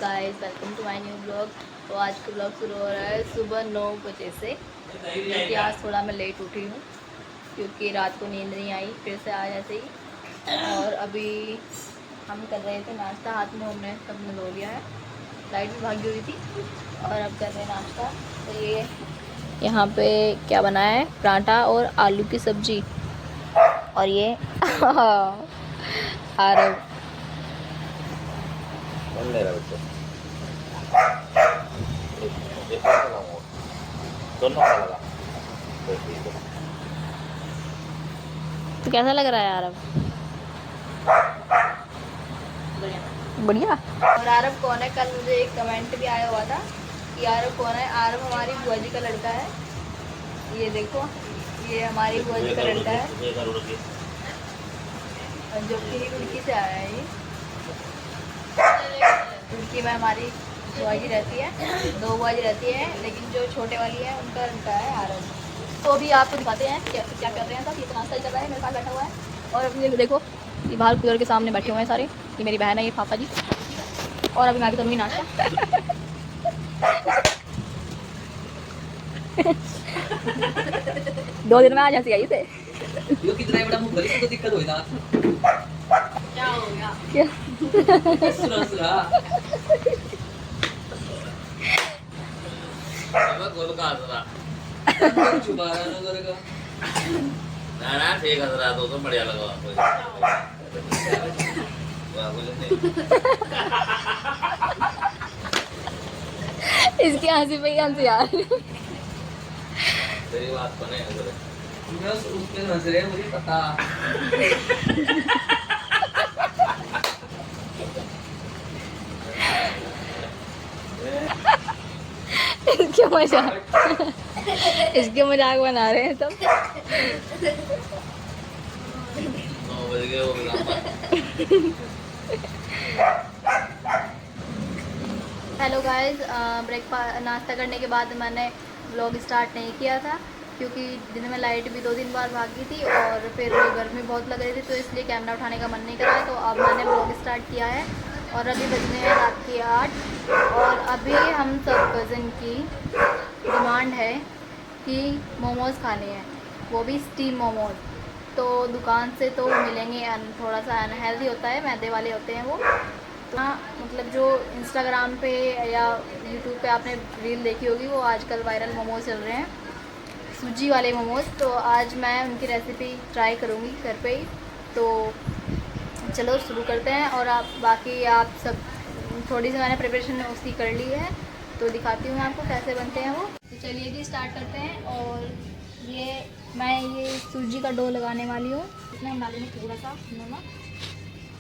Guys, welcome to my new blog. तो आज का ब्लॉग शुरू हो रहा है सुबह 9 बजे से, क्योंकि आज थोड़ा मैं लेट उठी हूँ क्योंकि रात को नींद नहीं आई फिर से आज ऐसे ही। और अभी हम कर रहे थे नाश्ता, हाथ में हमने सबने धो लिया है, लाइट भी भागी हुई थी और अब कर रहे हैं नाश्ता। तो ये यहाँ पे क्या बनाया है, पराठा और आलू की सब्जी। और ये आरव तो कैसा लग रहा है आरव? बढ़िया। और आरव कौन है? कल मुझे एक कमेंट भी आया हुआ था कि आरव कौन है। आरव हमारी बुआ जी का लड़का है। ये देखो, ये हमारी बुआ जी का लड़का है जो कि रुड़की से आया है। ये रुड़की में हमारी बुआ जी रहती है, 2 बुआ जी रहती है, लेकिन जो छोटे वाली है उनका लड़का है आरव। तो अभी आपको दिखाते हैं क्या क्या कर रहे हैं। सब ये तो नाश्ता चल रहा है, मेरे पास बैठा हुआ है। और अभी देखो, ये बाहर कूलर के सामने बैठे हुए हैं सारे। ये मेरी बहन है, ये पापा जी। और अभी मैं भी करूँगी नाश्ता। 2 दिन में आ जाती है इसे। कितना बड़ा मुंह भरी तो दिक्कत होई ना। क्या हो गया? क्या? सुरा अब गोल का आसरा छुपा रहा ना करे का ना ठीक है जरा तो बढ़िया लगा वाह बोले इसकी हंसी पे ही हंसी आ रही है। तेरी बात बने अगर मैं उस पे हंस रहे मुझे पता। इसके मजाक बना रहे हैं सब। 9 बज गए वो हेलो गाइस, ब्रेकफास्ट नाश्ता करने के बाद मैंने व्लॉग स्टार्ट नहीं किया था क्योंकि दिन में लाइट भी 2 दिन बाद भागी थी और फिर गर्मी बहुत लग रही थी, तो इसलिए कैमरा उठाने का मन नहीं करा। तो अब मैंने व्लॉग स्टार्ट किया है और अभी बजने हैं रात के 8। और अभी हम सब कज़न की डिमांड है कि मोमोज़ खाने हैं, वो भी स्टीम मोमोज़। तो दुकान से तो मिलेंगे, थोड़ा सा अनहेल्दी होता है, मैदे वाले होते हैं वो। तो हाँ, मतलब जो इंस्टाग्राम पे या यूट्यूब पे आपने रील देखी होगी, वो आजकल वायरल मोमोज़ चल रहे हैं, सूजी वाले मोमोज़। तो आज मैं उनकी रेसिपी ट्राई करूँगी घर पे ही। तो चलो शुरू करते हैं। और आप बाकी आप सब थोड़ी सी मैंने प्रिपरेशन उसकी कर ली है, तो दिखाती हूँ मैं आपको कैसे बनते हैं वो। तो चलिए जी स्टार्ट करते हैं। और मैं सूजी का डो लगाने वाली हूँ। इसमें हम डालेंगे थोड़ा सा नमक,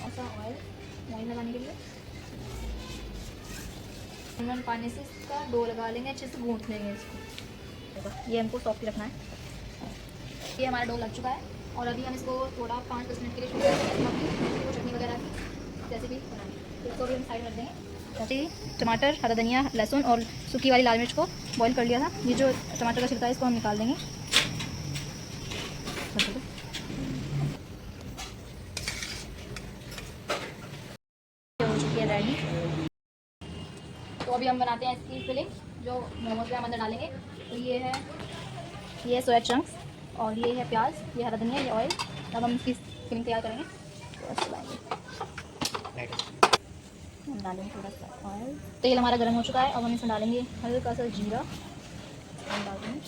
ऐसा ऑयल लगाने के लिए। नॉर्मल पानी से इसका डो लगा लेंगे, अच्छे से गूँथ लेंगे इसको। ये हमको सॉफ्ट रखना है। ये हमारा डो लग चुका है और अभी हम इसको थोड़ा 5-10 मिनट के लिए छोड़ देंगे, चटनी वगैरह की जैसे भी बनाएंगे। तो इसको भी हम साइड रख देंगे। जैसे टमाटर, हरा धनिया, लहसुन और सूखी वाली लाल मिर्च को बॉईल कर लिया था। ये जो टमाटर का छिलका है इसको हम निकाल देंगे। हो चुकी है रेडी। तो अभी हम बनाते हैं इसकी फिलिंग, जो मोमोज में हम अंदर डालेंगे। तो ये सोया चंक्स और ये है प्याज, ये हरा धनिया, ये ऑयल। तब हम इसकी फिलिंग तैयार करेंगे। तो हम डालेंगे थोड़ा सा ऑयल। तेल हमारा गर्म हो चुका है। अब हम इसमें डालेंगे हल्का सा जीरा। हम डाल देंगे।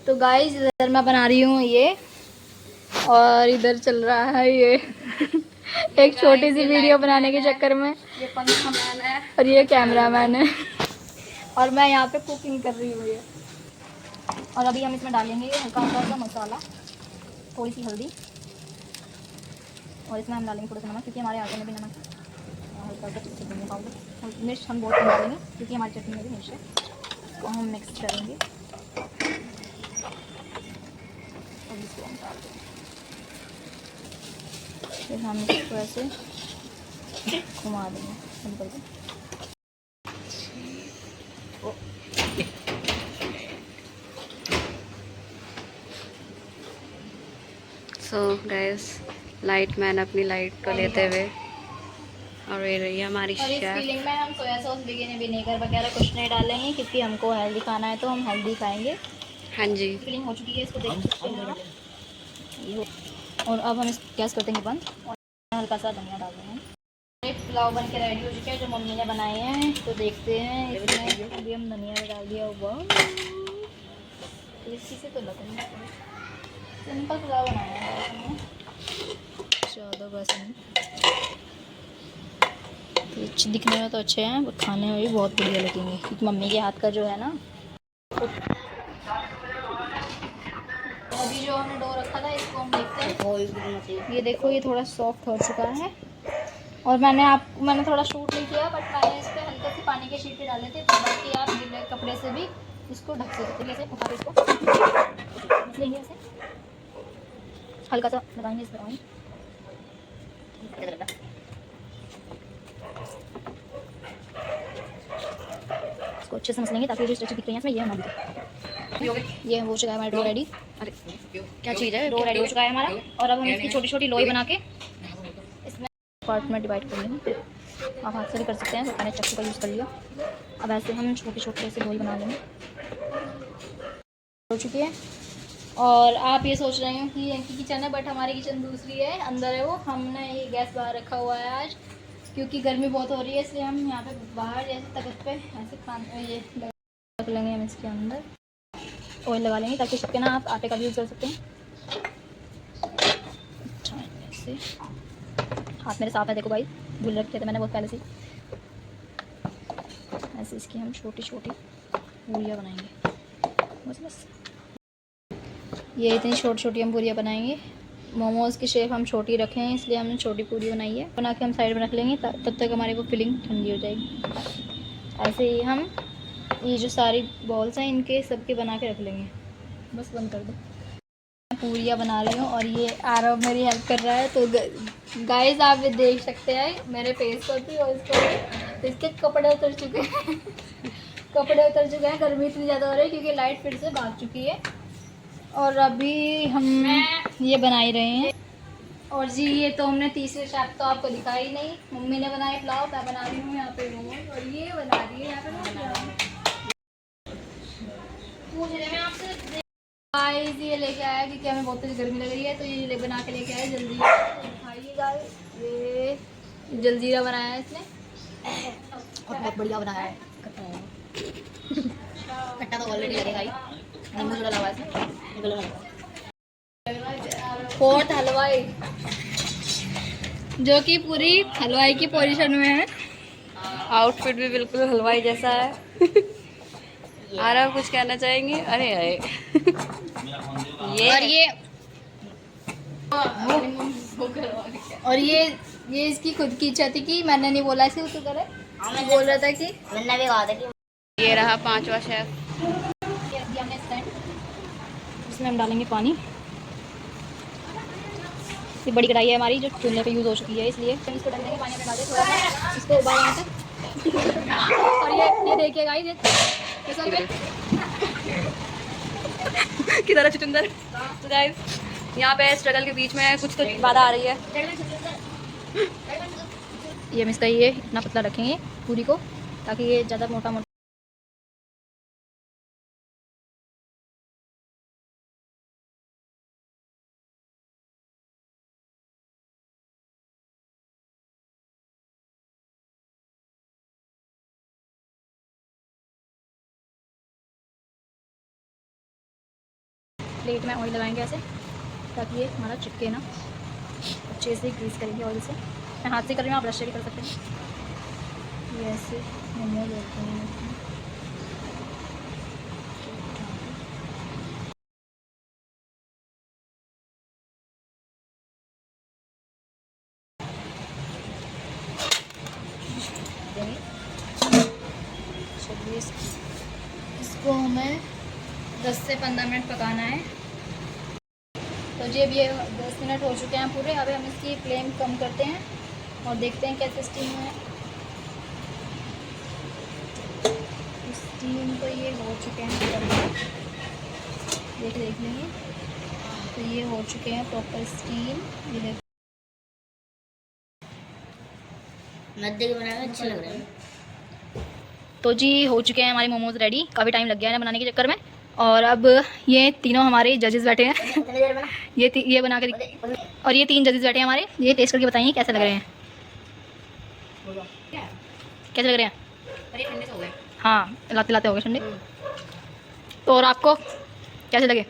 तो गाइस, इधर मैं बना रही हूँ ये, और इधर चल रहा है ये एक छोटी सी वीडियो बनाने के चक्कर में ये पंखामैन है और ये कैमरामैन है और मैं यहाँ पे कुकिंग कर रही हूँ ये। और अभी हम इसमें डालेंगे हल्का हल्का सा मसाला, थोड़ी सी हल्दी, और इसमें हम डालेंगे थोड़ा सा नमक क्योंकि हमारे आटे में भी नमक है। हल्का सा चिकन पाउडर, मिर्च हम बहुत कम डालेंगे क्योंकि हमारी चटनी में भी मिर्च है। तो हम मिक्स करेंगे और इसको हम डाल देंगे। फिर हम इसको ऐसे घुमा देंगे बंद करके। सो गैस, लाइट मैन अपनी लाइट को लेते हुए और ये रही है हमारी और इस शेफ। फीलिंग में हम सोया सॉस विनेगर वगैरह कुछ नहीं डालेंगे, क्योंकि हमको हेल्दी खाना है तो हम हेल्दी खाएंगे। हाँ जी। फीलिंग हो चुकी है, इसको देख सकते हैं आप। और अब हम इस गैस कर देंगे बंद और हल्का सा धनिया डाल देंगे। एक पुलाव बन के रेडी हो चुका है जो मम्मी ने बनाए हैं, तो देखते हैं इसमें। अभी हम धनिया डाल दिया हुआ, टेस्टी से तो लग रही है। सिंपल पुलाव बनाया है हमने, ज़्यादा बस नहीं। तो दिखने में तो अच्छे हैं, बट खाने में भी बहुत बढ़िया लगेंगे, क्योंकि मम्मी के हाथ का जो है ना। अभी जो हमने डो रखा था इसको हम देखते हैं। ये देखो, ये थोड़ा सॉफ्ट हो चुका है। और मैंने थोड़ा शूट नहीं किया, बट मैंने इस पर हल्के से पानी के छींटे डाले थे, तो बाकी आप गीले कपड़े से भी इसको ढक सकते हैं। जैसे उठा के इसको लेंगे, ऐसे हल्का सा लगाएंगे इस पर ऑयल। इसको अच्छे से मसलेंगे ताकि जो स्ट्रक्चर दिख रही है इसमें ये हमारी ये हो चुका है हमारा डो रेडी। अरे क्या चीज़ है? डो रेडी हो चुका है हमारा। और अब हम इसकी छोटी छोटी लोई बना के इसमें पार्ट में डिवाइड कर लेंगे। आप हाथ से भी कर सकते हैं, तो मैंने चक्कू का यूज़ कर लिया। अब ऐसे हम छोटे छोटे ऐसे लोई बना लेंगे। हो चुकी है। और आप ये सोच रहे हो कि इनकी किचन है, बट हमारी किचन दूसरी है, अंदर है वो। हमने ये गैस बाहर रखा हुआ है आज, क्योंकि गर्मी बहुत हो रही है, इसलिए हम यहाँ पे बाहर जैसे तखत पे ऐसे खाने ये रख लेंगे। हम इसके अंदर ऑयल लगा लेंगे ताकि चिपके ना। आप आटे का भी यूज़ कर सकते हैं। अच्छा, ऐसे हाथ मेरे साफ है, देखो भाई, धुल रखे थे मैंने बहुत पहले से। ऐसे इसकी हम छोटी छोटी पूरियाँ बनाएंगे, बस। ये इतनी छोटी छोटी हम पूरियाँ बनाएंगे। मोमोज़ की शेप हम छोटी रखे हैं, इसलिए हमने छोटी पूरी बनाई है। बना के हम साइड में रख लेंगे, तब तक हमारी वो फिलिंग ठंडी हो जाएगी। ऐसे ही हम ये जो सारी बॉल्स हैं इनके सबके बना के रख लेंगे। बस बंद कर दो। मैं पूरियाँ बना रही हूँ और ये आरव मेरी हेल्प कर रहा है। तो गाइस आप ये देख सकते हैं मेरे फेस को भी और इसको भी। तो इसके कपड़े उतर चुके हैं कपड़े उतर चुके हैं। गर्मी इतनी ज़्यादा हो रही है क्योंकि लाइट फिर से भाग चुकी है। और अभी हम ये बना ही रहे हैं। और जी ये तो हमने तीसरे शेफ तो आपको दिखा ही नहीं। मम्मी ने बनाई पुलाव, मैं बना रही हूँ यहाँ पे मोमोज, और ये बना रही है यहाँ पे पूछ रहे हैं आपसे। गाइस ये लेके आया क्योंकि हमें बहुत तेज गर्मी लग रही है, तो ये बना के लेके आया जल्दी। खाइए गाइस, ये जलजीरा बनाया है इसने और बहुत बढ़िया बनाया है। खट्टा तो ऑलरेडी लगेगा ही, नींबू जो डाला हुआ है इसमें। फोर्थ हलवाई जो कि पूरी हलवाई की पोजीशन में है। आउटफिट भी बिल्कुल हलवाई जैसा है। आरव कुछ कहना चाहेंगे? अरे अरे और ये इसकी खुद की इच्छा थी कि मैंने नहीं बोला इसे तो करे। बोल रहा था कि मैंने भी कहा था कि ये रहा पांचवा शेफ। इसमें हम डालेंगे पानी। ये बड़ी कढ़ाई है हमारी जो चूल्हे पे यूज़ हो चुकी है, इसलिए हम इसको डाल देंगे। पानी में डाल दें थोड़ा सा, इसको उबाल आने तक। और ये देखिए गाइस, की तरह चुचुंदर। तो गाइस यहाँ पे स्ट्रगल के बीच में कुछ तो बाधा आ रही है। ये हम इसका ये इतना पतला रखेंगे पूरी को, ताकि ये ज़्यादा मोटा मोटा प्लेट में ऑयल लगाएंगे ऐसे, ताकि ये हमारा चिपके ना। अच्छे से ग्रीस करेंगे ऑयल से। मैं हाथ से कर रही हूँ, आप ब्रश से भी कर सकते हैं। ये ऐसे मोमोज होते हैं। चलिए इसको हमें 10 से 15 मिनट पकाना है। तो जी अब ये 10 मिनट हो चुके हैं पूरे। अभी हम इसकी फ्लेम कम करते हैं और देखते हैं कैसे स्टीम है। स्टीम तो ये हो चुके हैं, देख लेंगे। तो ये हो चुके हैं प्रॉपर स्टीम। ये मैदे के बनाए हुए अच्छे लग रहे हैं। तो जी हो चुके हैं हमारे मोमोज रेडी, काफ़ी टाइम लग गया है बनाने के चक्कर में। और अब ये तीनों हमारे जजेस बैठे हैं कितनी देर बना? ये बना कर, और ये 3 जजेस बैठे हैं हमारे, ये टेस्ट करके बताएंगे कैसे लग रहे हैं, कैसे लग रहे हैं। अरे ठंडे से हो गए। हाँ लाते लाते हो गए ठंडे। तो और आपको कैसे लगे?